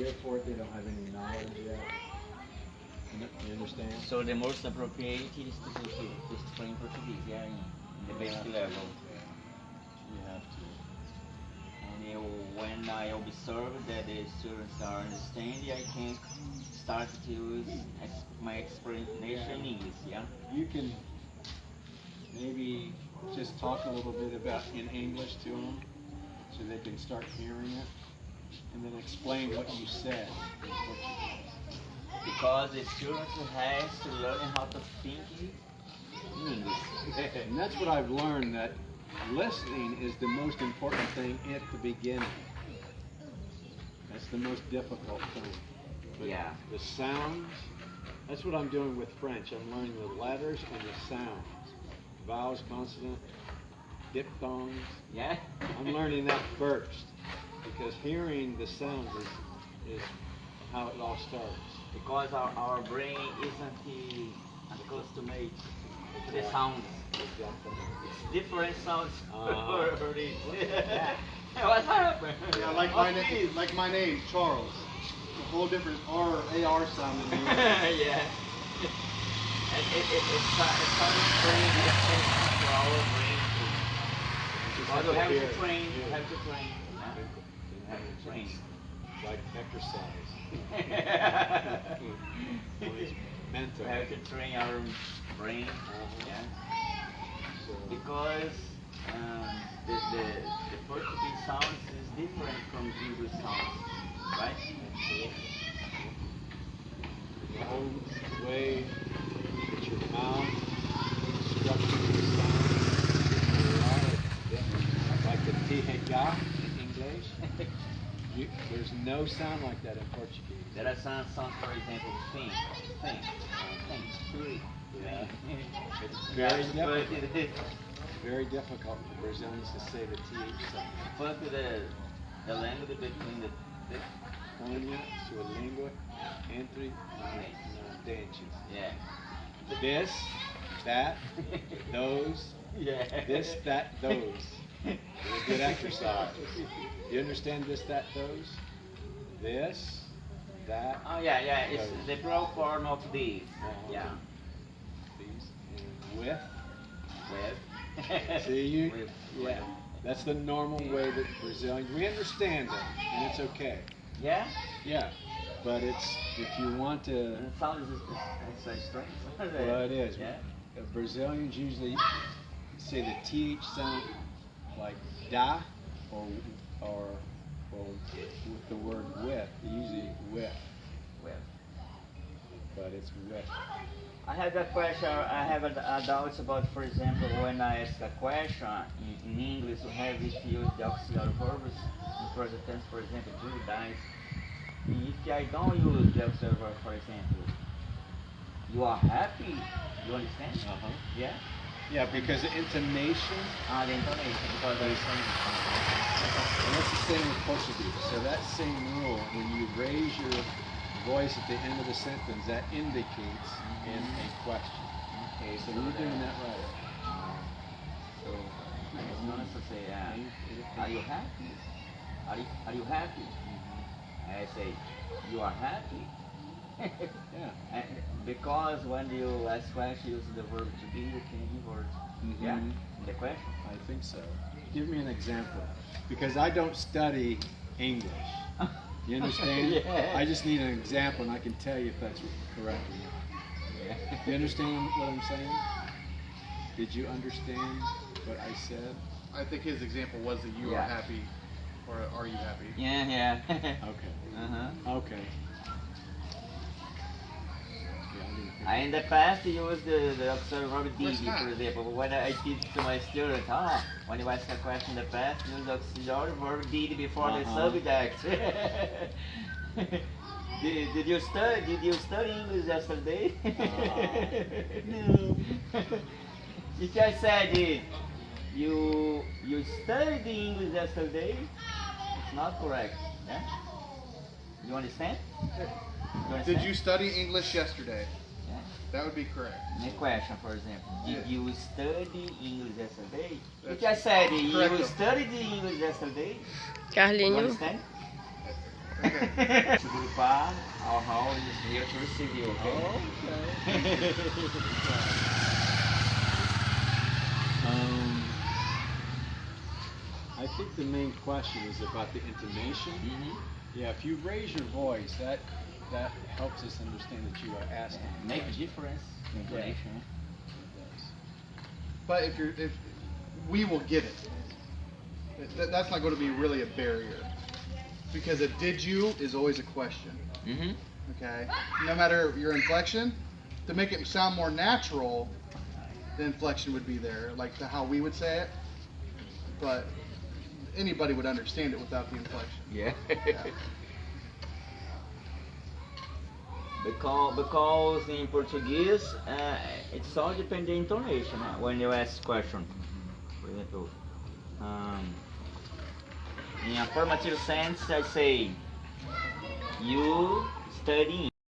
airport, they don't have any knowledge yet. You understand? So the most appropriate is to explain Portuguese, yeah, in the basic level. You have to. And when I observe that the students are understanding, I can start to use my explanation in English, yeah? You can maybe just talk a little bit about in English to them so they can start hearing it, and then explain what you said in Portuguese. Because the students has to learn how to think in English. And that's what I've learned, that listening is the most important thing at the beginning. That's the most difficult thing. But Yeah. the sounds, that's what I'm doing with French. I'm learning the letters and the sounds. Vowels, consonant, diphthongs. Yeah? I'm learning that first, because hearing the sounds is how it all starts. Because our brain isn't accustomed to the sounds. It's different sounds for it. What happened? Yeah, like my name, Charles. A whole different R-A-R sound in the Yeah. And it sounds strange for our brain. Because you have to train, you have to train. You have to train. Like exercise. Mental. We have to train our brain. Yeah. So, Because the Portuguese sounds is different from English sounds, right? the whole way that your mouth structures the sound, like the tihega in English. There's no sound like that in Portuguese. There are some sounds, for example, think, three. Yeah. It's Very difficult. difficult. Very difficult for Brazilians to say the TH sound. But the language between the Unha, sua língua, entre dentes. yeah. This, that, those, Yeah. this, that, those. It's a good exercise. You understand this, that, those? This, that, Oh yeah, yeah. It's those. the plural form of these. Yeah. These, and with. With. See you? With. Yeah. That's the normal way that Brazilians, we understand it, and it's okay. Yeah. Yeah. But it's, if you want to, And it sounds it's so strange. well, it is. Yeah. Brazilians usually say the TH sound like da or with the word with, usually with, With. but it's with. I have a question. I have a doubt about, for example, when I ask a question in English, we have if you use the auxiliary verbs in present tense, for example, do, dies. If I don't use the auxiliary verb, for example, you are happy. You understand? Uh-huh. Yeah. Yeah, because the intonation, The intonation, because there is some. and that's the same with Portuguese. So that same rule, when you raise your voice at the end of the sentence, that indicates in a question. Okay, So you're doing that right. So It's not to say, are you happy? Are you happy? I say, you are happy. yeah. And because when you ask question, use the verb to be, you can give words. Yeah, Mhm. the question. I think so. Give me an example, because I don't study English. You understand? Yeah. I just need an example, and I can tell you if that's correct or not. Yeah. You understand what I'm saying? Did you understand what I said? I think his example was that you Yeah. are happy, or are you happy? Yeah. Okay. Uh-huh. Okay. In the past, you use the auxiliary verb did, for example. When I teach to my students, when you ask a question in the past, use the auxiliary verb did before the subject. Did you study English yesterday? No. If I said you studied the English yesterday, it's not correct. Yeah? You understand? Did you study English yesterday? Yeah. That would be correct. My question, for example, did Yeah. you study English yesterday? If That's I said you correct. studied English yesterday, you Carlinho, understand? Okay. Gurupá, our house is here to receive you, okay? I think the main question is about the intonation. Yeah, if you raise your voice, that helps us understand that you are asking. Make a difference in intonation. But if we will get it, that's not going to be really a barrier, because a did you is always a question. Okay, no matter your inflection, to make it sound more natural, the inflection would be there, like how we would say it. But anybody would understand it without the inflection. Yeah. Yeah. Because in Portuguese, it's all depends on intonation when you ask question. For example, in affirmative sense, I say, you studying.